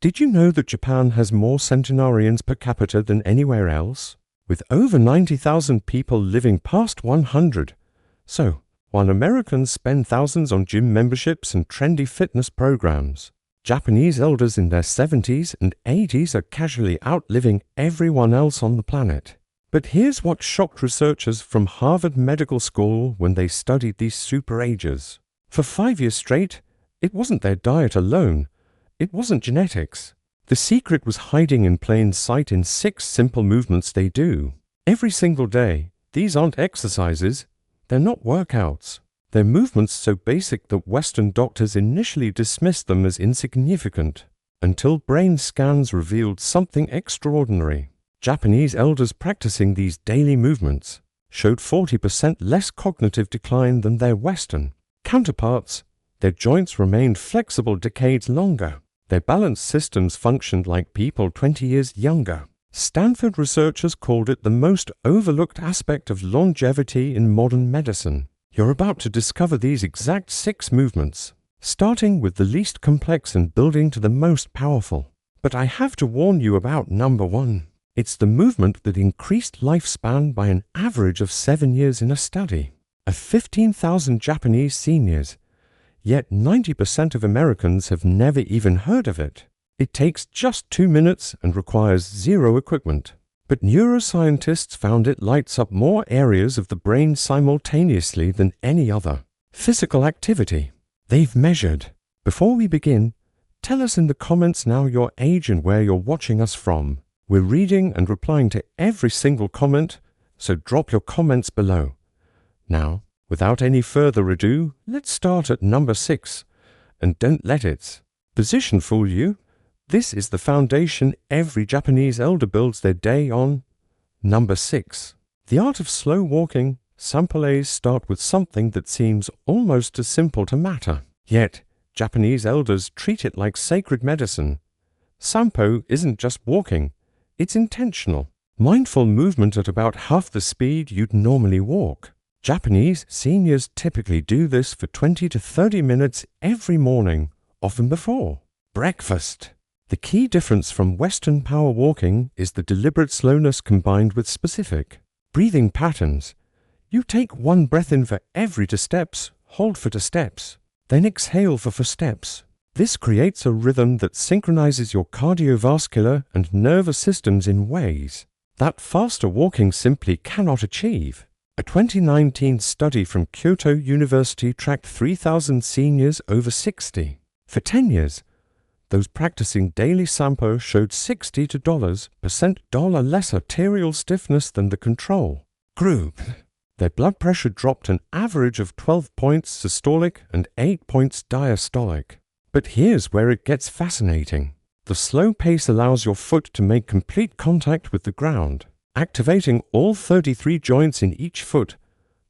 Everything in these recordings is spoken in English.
Did you know that Japan has more centenarians per capita than anywhere else? With over 90,000 people living past 100. So, while Americans spend thousands on gym memberships and trendy fitness programs, Japanese elders in their 70s and 80s are casually outliving everyone else on the planet. But here's what shocked researchers from Harvard Medical School when they studied these super agers. For 5 years straight, it wasn't their diet alone. It wasn't genetics. The secret was hiding in plain sight in 6 simple movements they do every single day. These aren't exercises. They're not workouts. They're movements so basic that Western doctors initially dismissed them as insignificant, until brain scans revealed something extraordinary. Japanese elders practicing these daily movements showed 40% less cognitive decline than their Western counterparts. Their joints remained flexible decades longer. Their balance systems functioned like people 20 years younger. Stanford researchers called it the most overlooked aspect of longevity in modern medicine. You're about to discover these exact 6 movements, starting with the least complex and building to the most powerful. But I have to warn you about number 1. It's the movement that increased lifespan by an average of 7 years in a study of 15,000 Japanese seniors. Yet 90% of Americans have never even heard of it. It takes just 2 minutes and requires zero equipment. But neuroscientists found it lights up more areas of the brain simultaneously than any other physical activity they've measured. Before we begin, tell us in the comments now your age and where you're watching us from. We're reading and replying to every single comment, so drop your comments below. Now, without any further ado, let's start at number 6. And don't let its position fool you. This is the foundation every Japanese elder builds their day on. Number 6. The art of slow walking. Sanpōs start with something that seems almost as simple to matter. Yet, Japanese elders treat it like sacred medicine. Sanpō isn't just walking. It's intentional, mindful movement at about half the speed you'd normally walk. Japanese seniors typically do this for 20 to 30 minutes every morning, often before breakfast. The key difference from Western power walking is the deliberate slowness combined with specific breathing patterns. You take 1 breath in for every 2 steps, hold for 2 steps, then exhale for 4 steps. This creates a rhythm that synchronizes your cardiovascular and nervous systems in ways that faster walking simply cannot achieve. A 2019 study from Kyoto University tracked 3,000 seniors over 60. For 10 years, those practicing daily Sanpō showed 60% less arterial stiffness than the control group. Their blood pressure dropped an average of 12 points systolic and 8 points diastolic. But here's where it gets fascinating. The slow pace allows your foot to make complete contact with the ground, activating all 33 joints in each foot.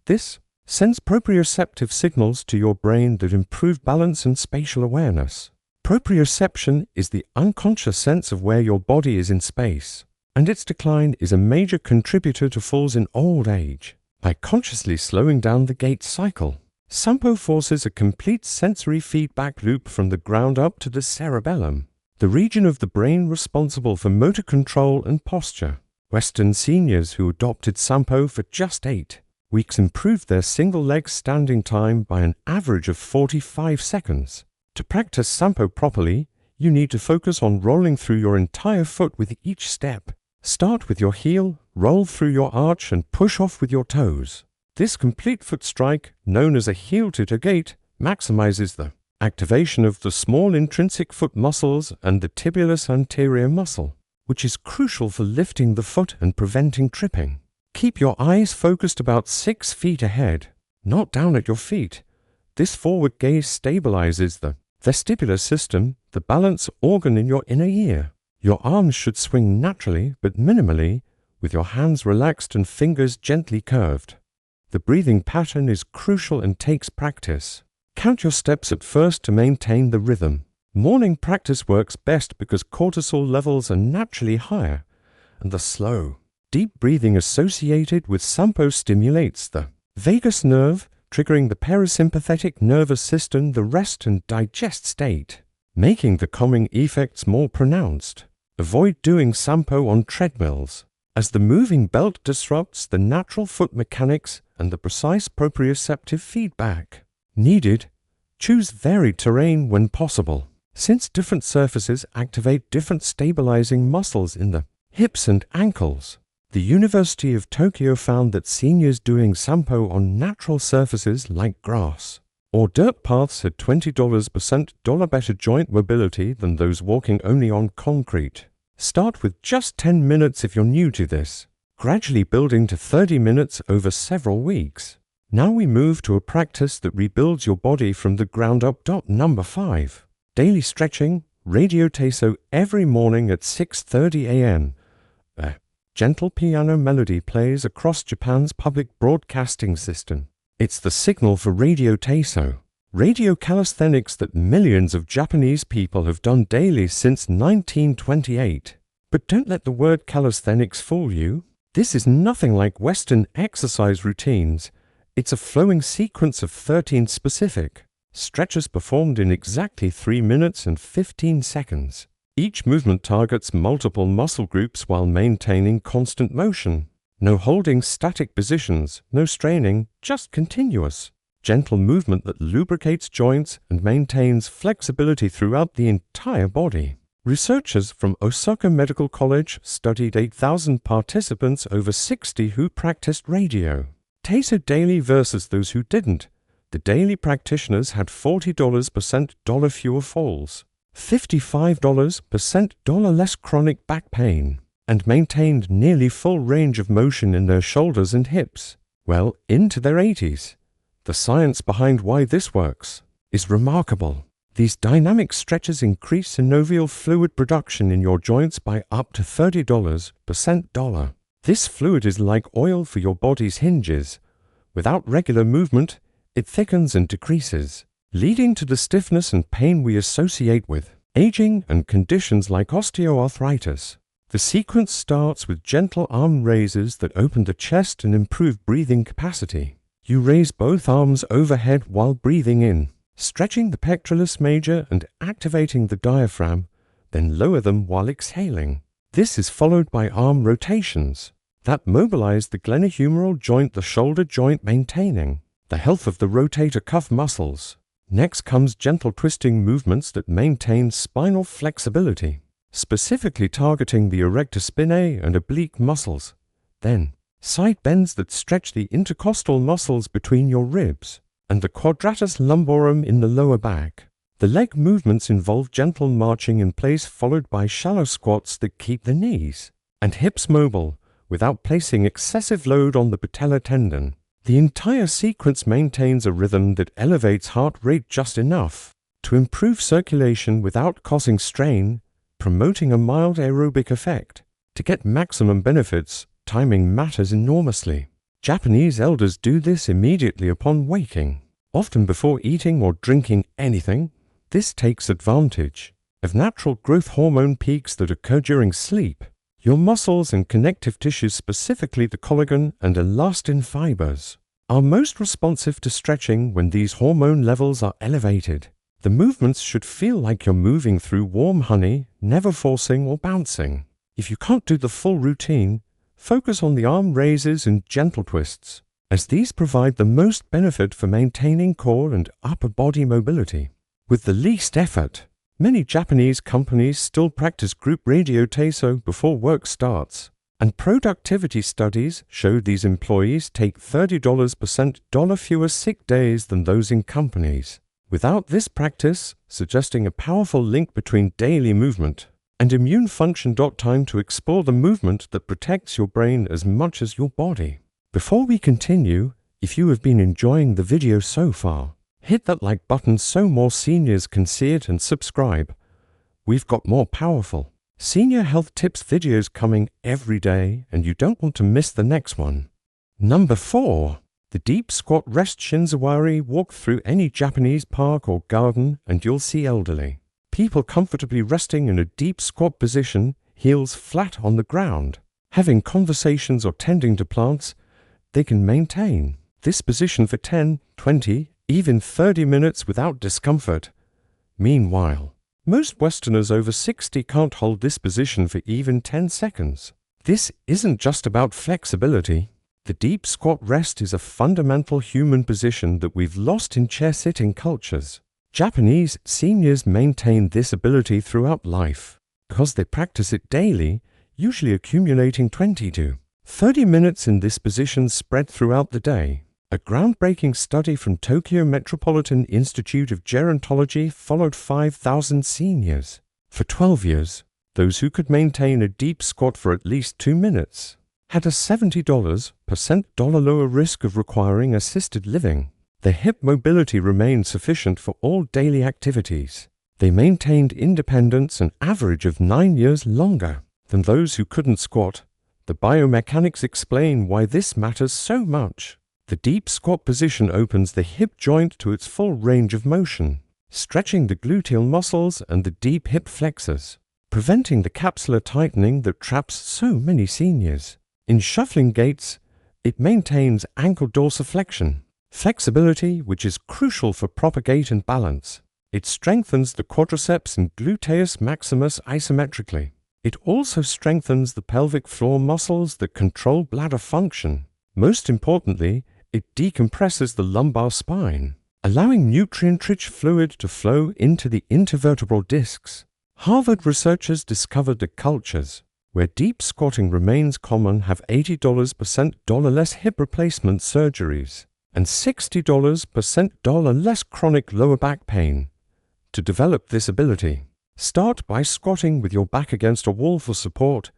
This sends proprioceptive signals to your brain that improve balance and spatial awareness. Proprioception is the unconscious sense of where your body is in space, and its decline is a major contributor to falls in old age. By consciously slowing down the gait cycle, Sanpō forces a complete sensory feedback loop from the ground up to the cerebellum, the region of the brain responsible for motor control and posture. Western seniors who adopted Sanpō for just 8 weeks improved their single-leg standing time by an average of 45 seconds. To practice Sanpō properly, you need to focus on rolling through your entire foot with each step. Start with your heel, roll through your arch, and push off with your toes. This complete foot strike, known as a heel-to-toe gait, maximizes the activation of the small intrinsic foot muscles and the tibialis anterior muscle, which is crucial for lifting the foot and preventing tripping. Keep your eyes focused about 6 feet ahead, not down at your feet. This forward gaze stabilizes the vestibular system, the balance organ in your inner ear. Your arms should swing naturally but minimally, with your hands relaxed and fingers gently curved. The breathing pattern is crucial and takes practice. Count your steps at first to maintain the rhythm. Morning practice works best because cortisol levels are naturally higher, and the slow, deep breathing associated with Sanpō stimulates the vagus nerve, triggering the parasympathetic nervous system, the rest and digest state. making the calming effects more pronounced. Avoid doing sampo on treadmills, as the moving belt disrupts the natural foot mechanics and the precise proprioceptive feedback needed. Choose varied terrain when possible, since different surfaces activate different stabilizing muscles in the hips and ankles. The University of Tokyo found that seniors doing sampo on natural surfaces like grass or dirt paths had $20% better joint mobility than those walking only on concrete. Start with just 10 minutes if you're new to this, gradually building to 30 minutes over several weeks. Now we move to a practice that rebuilds your body from the ground up. Number 5. Daily stretching, radio teso every morning at 6:30 a.m. A gentle piano melody plays across Japan's public broadcasting system. It's the signal for radio teso, radio calisthenics that millions of Japanese people have done daily since 1928. But don't let the word calisthenics fool you. This is nothing like Western exercise routines. It's a flowing sequence of 13 specific stretches performed in exactly 3 minutes and 15 seconds. Each movement targets multiple muscle groups while maintaining constant motion. No holding static positions, no straining, just continuous, gentle movement that lubricates joints and maintains flexibility throughout the entire body. Researchers from Osaka Medical College studied 8,000 participants over 60 who practiced radio teso daily versus those who didn't. The daily practitioners had $40% fewer falls, $55% less chronic back pain, and maintained nearly full range of motion in their shoulders and hips, well into their 80s. The science behind why this works is remarkable. These dynamic stretches increase synovial fluid production in your joints by up to $30%. This fluid is like oil for your body's hinges. Without regular movement, it thickens and decreases, leading to the stiffness and pain we associate with aging and conditions like osteoarthritis. The sequence starts with gentle arm raises that open the chest and improve breathing capacity. You raise both arms overhead while breathing in, stretching the pectoralis major and activating the diaphragm, then lower them while exhaling. This is followed by arm rotations that mobilize the glenohumeral joint, the shoulder joint, maintaining the health of the rotator cuff muscles. Next comes gentle twisting movements that maintain spinal flexibility, specifically targeting the erector spinae and oblique muscles. Then, side bends that stretch the intercostal muscles between your ribs and the quadratus lumborum in the lower back. The leg movements involve gentle marching in place followed by shallow squats that keep the knees and hips mobile without placing excessive load on the patellar tendon. The entire sequence maintains a rhythm that elevates heart rate just enough to improve circulation without causing strain, promoting a mild aerobic effect. To get maximum benefits, timing matters enormously. Japanese elders do this immediately upon waking, often before eating or drinking anything. This takes advantage of natural growth hormone peaks that occur during sleep. Your muscles and connective tissues, specifically the collagen and elastin fibers, are most responsive to stretching when these hormone levels are elevated. The movements should feel like you're moving through warm honey, never forcing or bouncing. If you can't do the full routine, focus on the arm raises and gentle twists, as these provide the most benefit for maintaining core and upper body mobility with the least effort. Many Japanese companies still practice group radio teso before work starts, and productivity studies show these employees take $30% fewer sick days than those in companies without this practice, suggesting a powerful link between daily movement and immune function. Time to explore the movement that protects your brain as much as your body. Before we continue, if you have been enjoying the video so far, hit that like button so more seniors can see it and subscribe. We've got more powerful senior health tips videos coming every day, and you don't want to miss the next one. Number 4. The deep squat rest shinzawari. Walk through any Japanese park or garden and you'll see elderly people comfortably resting in a deep squat position, heels flat on the ground. Having conversations or tending to plants, they can maintain this position for 10, 20, even 30 minutes without discomfort. Meanwhile, Most Westerners over 60 can't hold this position for even 10 seconds. This isn't just about flexibility. The deep squat rest is a fundamental human position that we've lost in chair-sitting cultures. Japanese seniors maintain this ability throughout life because they practice it daily, usually accumulating 20 to 30 minutes in this position spread throughout the day. A groundbreaking study from Tokyo Metropolitan Institute of Gerontology followed 5,000 seniors. For 12 years, those who could maintain a deep squat for at least 2 minutes had a $70% lower risk of requiring assisted living. Their hip mobility remained sufficient for all daily activities. They maintained independence an average of 9 years longer than those who couldn't squat. The biomechanics explain why this matters so much. The deep squat position opens the hip joint to its full range of motion, stretching the gluteal muscles and the deep hip flexors, preventing the capsular tightening that traps so many seniors. In shuffling gaits, it maintains ankle dorsiflexion, flexibility which is crucial for proper gait and balance. It strengthens the quadriceps and gluteus maximus isometrically. It also strengthens the pelvic floor muscles that control bladder function. Most importantly, it decompresses the lumbar spine, allowing nutrient-rich fluid to flow into the intervertebral discs. Harvard researchers discovered that cultures where deep squatting remains common have $80% less hip replacement surgeries and $60% less chronic lower back pain. To develop this ability, start by squatting with your back against a wall for support.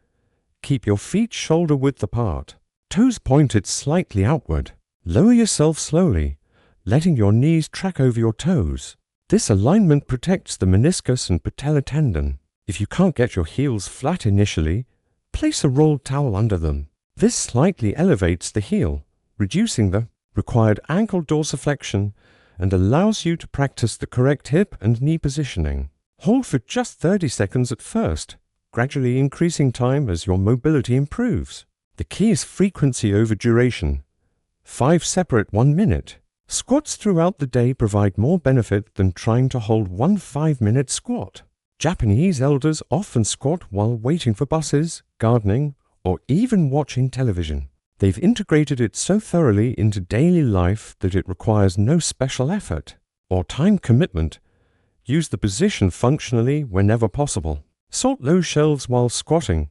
Keep your feet shoulder-width apart, toes pointed slightly outward. Lower yourself slowly, letting your knees track over your toes. This alignment protects the meniscus and patellar tendon. If you can't get your heels flat initially, place a rolled towel under them. This slightly elevates the heel, reducing the required ankle dorsiflexion and allows you to practice the correct hip and knee positioning. Hold for just 30 seconds at first, gradually increasing time as your mobility improves. The key is frequency over duration. 5 separate 1-minute squats throughout the day provide more benefit than trying to hold one 5-minute squat. Japanese elders often squat while waiting for buses, gardening, or even watching television. They've integrated it so thoroughly into daily life that it requires no special effort or time commitment. Use the position functionally whenever possible. Salt low shelves while squatting.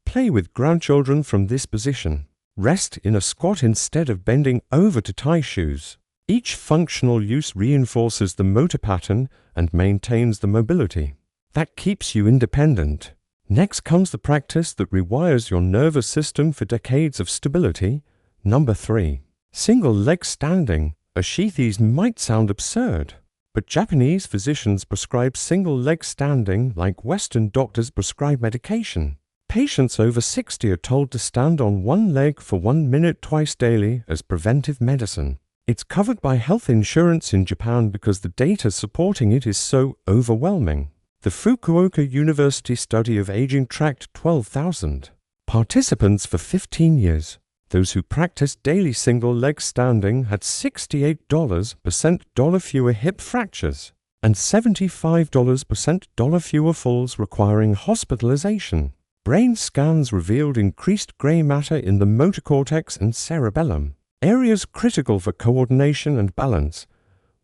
Play with grandchildren from this position. Rest in a squat instead of bending over to tie shoes. Each functional use reinforces the motor pattern and maintains the mobility. That keeps you independent. Next comes the practice that rewires your nervous system for decades of stability. Number 3. Single leg standing. These might sound absurd, but Japanese physicians prescribe single leg standing like Western doctors prescribe medication. Patients over 60 are told to stand on one leg for 1 minute twice daily as preventive medicine. It's covered by health insurance in Japan because the data supporting it is so overwhelming. The Fukuoka University study of aging tracked 12,000 participants for 15 years. Those who practiced daily single leg standing had $68% fewer hip fractures and $75% fewer falls requiring hospitalization. Brain scans revealed increased gray matter in the motor cortex and cerebellum, areas critical for coordination and balance.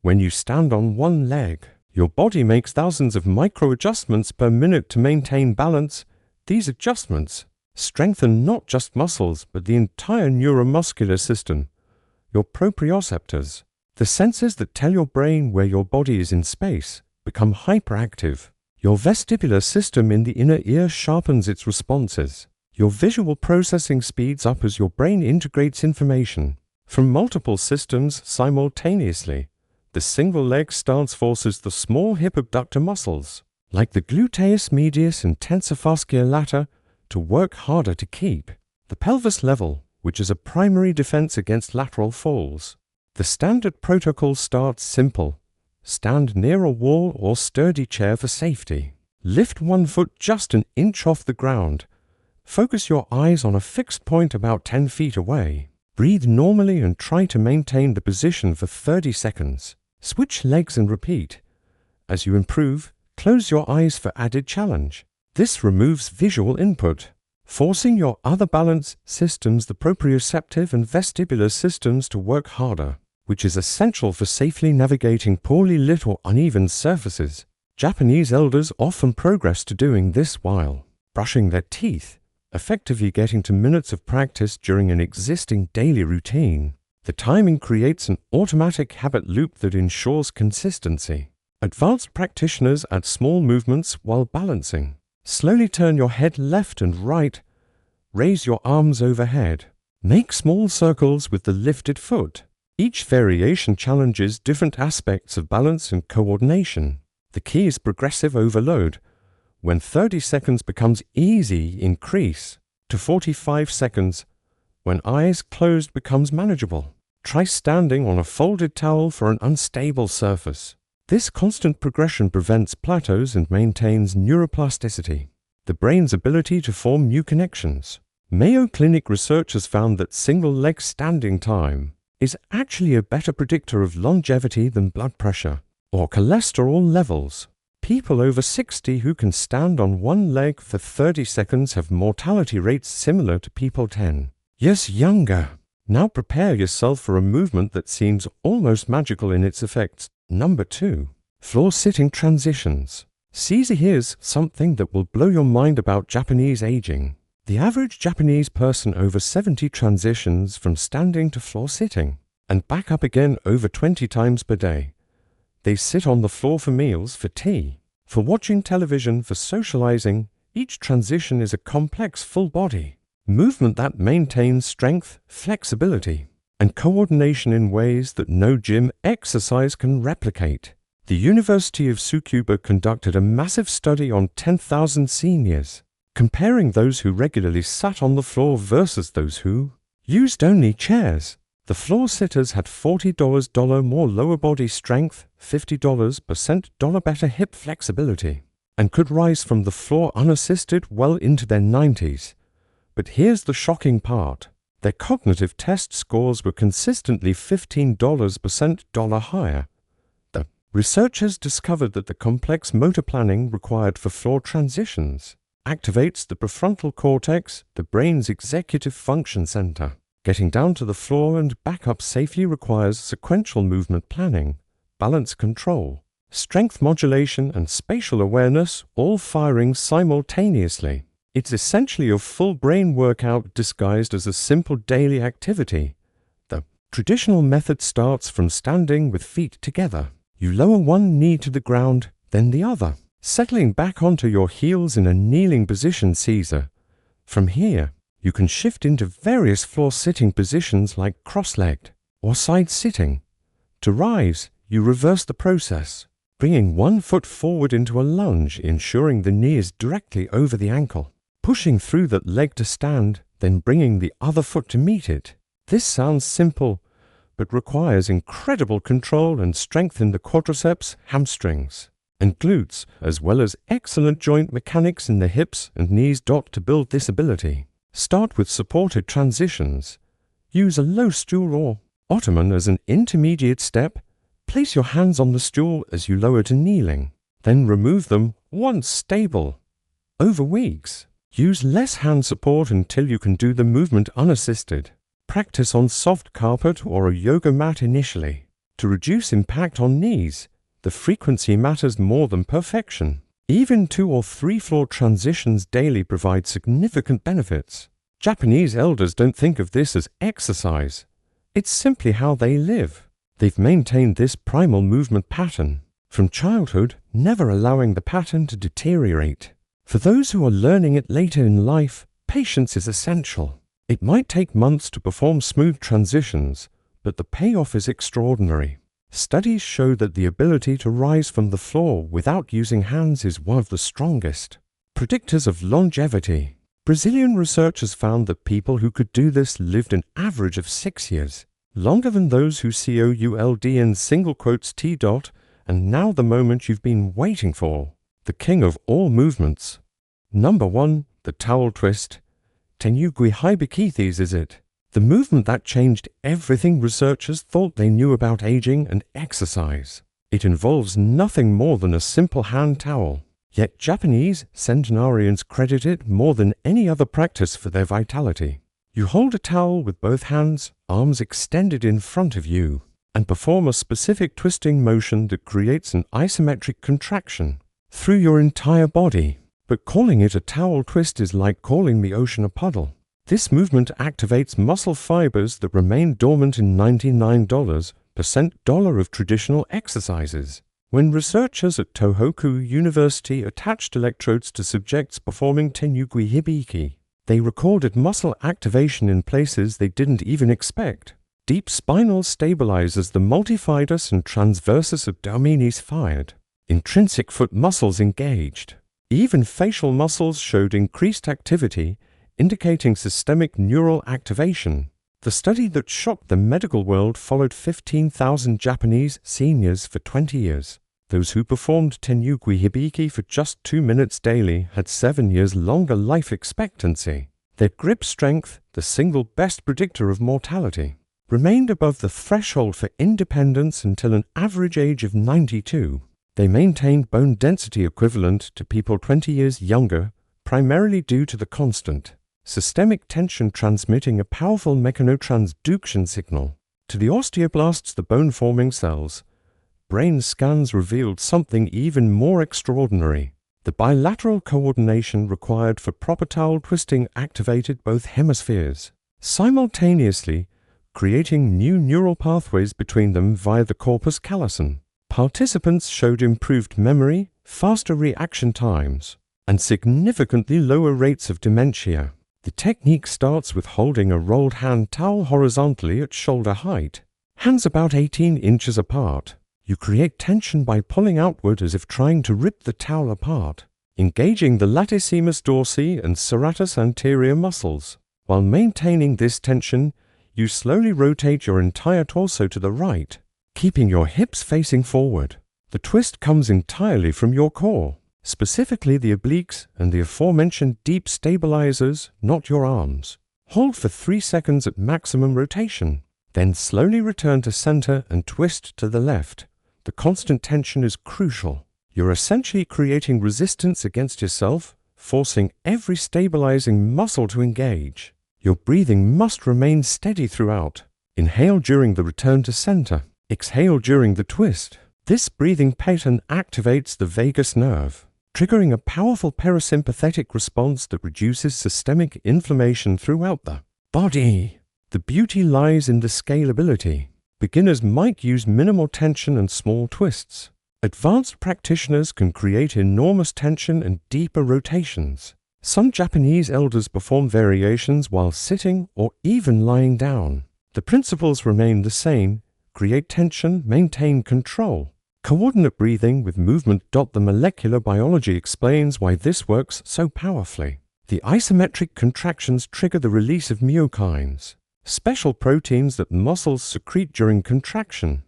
When you stand on one leg, your body makes thousands of micro-adjustments per minute to maintain balance. These adjustments strengthen not just muscles, but the entire neuromuscular system, your proprioceptors. The sensors that tell your brain where your body is in space become hyperactive. Your vestibular system in the inner ear sharpens its responses. Your visual processing speeds up as your brain integrates information from multiple systems simultaneously. The single leg stance forces the small hip abductor muscles, like the gluteus medius and tensor fascia lata, to work harder to keep the pelvis level, which is a primary defense against lateral falls. The standard protocol starts simple. Stand near a wall or sturdy chair for safety. Lift one foot just an inch off the ground. Focus your eyes on a fixed point about 10 feet away. Breathe normally and try to maintain the position for 30 seconds. Switch legs and repeat. As you improve, Close your eyes for added challenge. This removes visual input, forcing your other balance systems, the proprioceptive and vestibular systems, to work harder, which is essential for safely navigating poorly lit or uneven surfaces. Japanese elders often progress to doing this while brushing their teeth, effectively getting to minutes of practice during an existing daily routine. The timing creates an automatic habit loop that ensures consistency. Advanced practitioners add small movements while balancing. Slowly turn your head left and right. Raise your arms overhead. Make small circles with the lifted foot. Each variation challenges different aspects of balance and coordination. The key is progressive overload. When 30 seconds becomes easy, increase to 45 seconds. When eyes closed becomes manageable. Try standing on a folded towel for an unstable surface. This constant progression prevents plateaus and maintains neuroplasticity, the brain's ability to form new connections. Mayo Clinic researchers found that single-leg standing time is actually a better predictor of longevity than blood pressure or cholesterol levels. People over 60 who can stand on one leg for 30 seconds have mortality rates similar to people 10 years younger. Now prepare yourself for a movement that seems almost magical in its effects. Number 2. Floor sitting transitions. Here's something that will blow your mind about Japanese aging. The average Japanese person over 70 transitions from standing to floor sitting and back up again over 20 times per day. They sit on the floor for meals, for tea, for watching television, for socializing. Each transition is a complex full body movement that maintains strength, flexibility, and coordination in ways that no gym exercise can replicate. The University of Tsukuba conducted a massive study on 10,000 seniors, comparing those who regularly sat on the floor versus those who used only chairs. The floor sitters had $40 more lower body strength, $50% better hip flexibility, and could rise from the floor unassisted well into their 90s. But here's the shocking part. Their cognitive test scores were consistently $15% higher. The researchers discovered that the complex motor planning required for floor transitions activates the prefrontal cortex, the brain's executive function center. Getting down to the floor and back up safely requires sequential movement planning, balance control, strength modulation, and spatial awareness, all firing simultaneously. It's essentially a full brain workout disguised as a simple daily activity. The traditional method starts from standing with feet together. You lower one knee to the ground, then the other, settling back onto your heels in a kneeling position. Caesar. From here, you can shift into various floor sitting positions like cross-legged or side sitting. To rise, you reverse the process, bringing one foot forward into a lunge, ensuring the knee is directly over the ankle, pushing through that leg to stand, then bringing the other foot to meet it. This sounds simple, but requires incredible control and strength in the quadriceps, hamstrings, and glutes, as well as excellent joint mechanics in the hips and knees. To build this ability, start with supported transitions. Use a low stool or ottoman as an intermediate step. Place your hands on the stool as you lower to kneeling. Then remove them once stable. Over weeks, use less hand support until you can do the movement unassisted. Practice on soft carpet or a yoga mat initially. To reduce impact on knees, the frequency matters more than perfection. Even 2 or 3 floor transitions daily provide significant benefits. Japanese elders don't think of this as exercise. It's simply how they live. They've maintained this primal movement pattern from childhood, never allowing the pattern to deteriorate. For those who are learning it later in life, patience is essential. It might take months to perform smooth transitions, but the payoff is extraordinary. Studies show that the ability to rise from the floor without using hands is one of the strongest predictors of longevity. Brazilian researchers found that people who could do this lived an average of 6 years, longer than those who could in single quotes T. And now the moment you've been waiting for, the king of all movements. Number 1, the towel twist. Tenyugui Hibikithis is it. The movement that changed everything researchers thought they knew about aging and exercise. It involves nothing more than a simple hand towel. Yet Japanese centenarians credit it more than any other practice for their vitality. You hold a towel with both hands, arms extended in front of you, and perform a specific twisting motion that creates an isometric contraction through your entire body. But calling it a towel twist is like calling the ocean a puddle. This movement activates muscle fibers that remain dormant in 99% of traditional exercises. When researchers at Tohoku University attached electrodes to subjects performing tenyukui hibiki, they recorded muscle activation in places they didn't even expect. Deep spinal stabilizers, the multifidus and transversus abdominis fired. Intrinsic foot muscles engaged. Even facial muscles showed increased activity, indicating systemic neural activation. The study that shocked the medical world followed 15,000 Japanese seniors for 20 years. Those who performed tenyukui hibiki for just 2 minutes daily had 7 years longer life expectancy. Their grip strength, the single best predictor of mortality, remained above the threshold for independence until an average age of 92. They maintained bone density equivalent to people 20 years younger, primarily due to the constant systemic tension transmitting a powerful mechanotransduction signal to the osteoblasts, the bone-forming cells. Brain scans revealed something even more extraordinary. The bilateral coordination required for proper towel twisting activated both hemispheres simultaneously, creating new neural pathways between them via the corpus callosum. Participants showed improved memory, faster reaction times, and significantly lower rates of dementia. The technique starts with holding a rolled hand towel horizontally at shoulder height, hands about 18 inches apart. You create tension by pulling outward as if trying to rip the towel apart, engaging the latissimus dorsi and serratus anterior muscles. While maintaining this tension, you slowly rotate your entire torso to the right, keeping your hips facing forward. The twist comes entirely from your core, specifically the obliques and the aforementioned deep stabilizers, not your arms. Hold for 3 seconds at maximum rotation, then slowly return to center and twist to the left. The constant tension is crucial. You're essentially creating resistance against yourself, forcing every stabilizing muscle to engage. Your breathing must remain steady throughout. Inhale during the return to center. Exhale during the twist. This breathing pattern activates the vagus nerve, triggering a powerful parasympathetic response that reduces systemic inflammation throughout the body. The beauty lies in the scalability. Beginners might use minimal tension and small twists. Advanced practitioners can create enormous tension and deeper rotations. Some Japanese elders perform variations while sitting or even lying down. The principles remain the same: create tension, maintain control. Coordinate breathing with movement. The molecular biology explains why this works so powerfully. The isometric contractions trigger the release of myokines, special proteins that muscles secrete during contraction.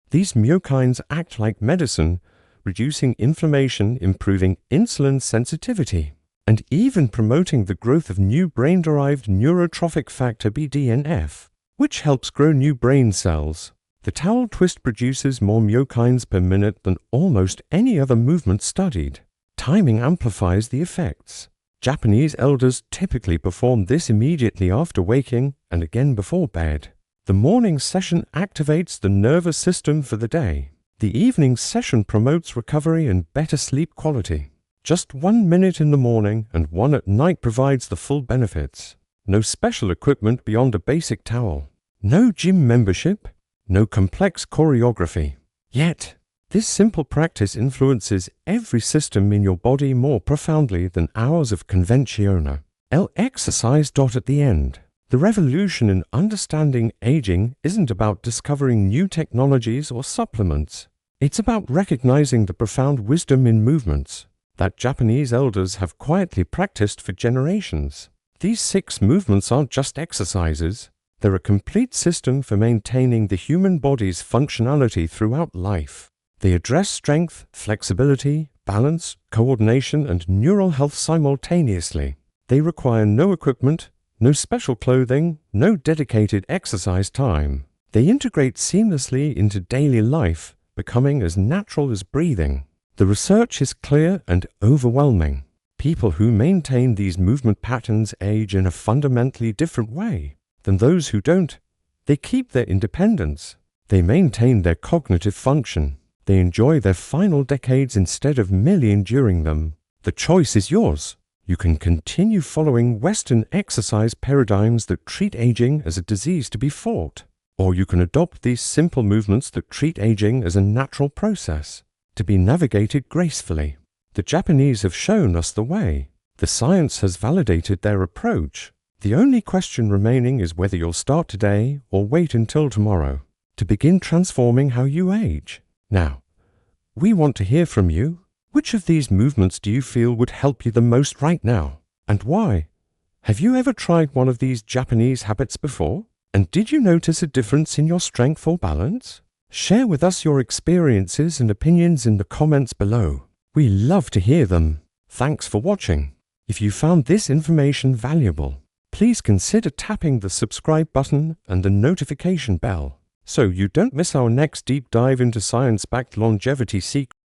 These myokines act like medicine, reducing inflammation, improving insulin sensitivity, and even promoting the growth of new brain-derived neurotrophic factor BDNF, which helps grow new brain cells. The towel twist produces more myokines per minute than almost any other movement studied. Timing amplifies the effects. Japanese elders typically perform this immediately after waking and again before bed. The morning session activates the nervous system for the day. The evening session promotes recovery and better sleep quality. Just 1 minute in the morning and 1 at night provides the full benefits. No special equipment beyond a basic towel. No gym membership. No complex choreography. Yet, this simple practice influences every system in your body more profoundly than hours of convenzione. Exercise. At the end. The revolution in understanding aging isn't about discovering new technologies or supplements. It's about recognizing the profound wisdom in movements that Japanese elders have quietly practiced for generations. These 6 movements aren't just exercises. They're a complete system for maintaining the human body's functionality throughout life. They address strength, flexibility, balance, coordination, and neural health simultaneously. They require no equipment, no special clothing, no dedicated exercise time. They integrate seamlessly into daily life, becoming as natural as breathing. The research is clear and overwhelming. People who maintain these movement patterns age in a fundamentally different way than those who don't. They keep their independence. They maintain their cognitive function. They enjoy their final decades instead of merely enduring them. The choice is yours. You can continue following Western exercise paradigms that treat aging as a disease to be fought, or you can adopt these simple movements that treat aging as a natural process, to be navigated gracefully. The Japanese have shown us the way. The science has validated their approach. The only question remaining is whether you'll start today or wait until tomorrow to begin transforming how you age. Now, we want to hear from you. Which of these movements do you feel would help you the most right now, and why? Have you ever tried one of these Japanese habits before? And did you notice a difference in your strength or balance? Share with us your experiences and opinions in the comments below. We love to hear them. Thanks for watching. If you found this information valuable, please consider tapping the subscribe button and the notification bell so you don't miss our next deep dive into science-backed longevity secrets.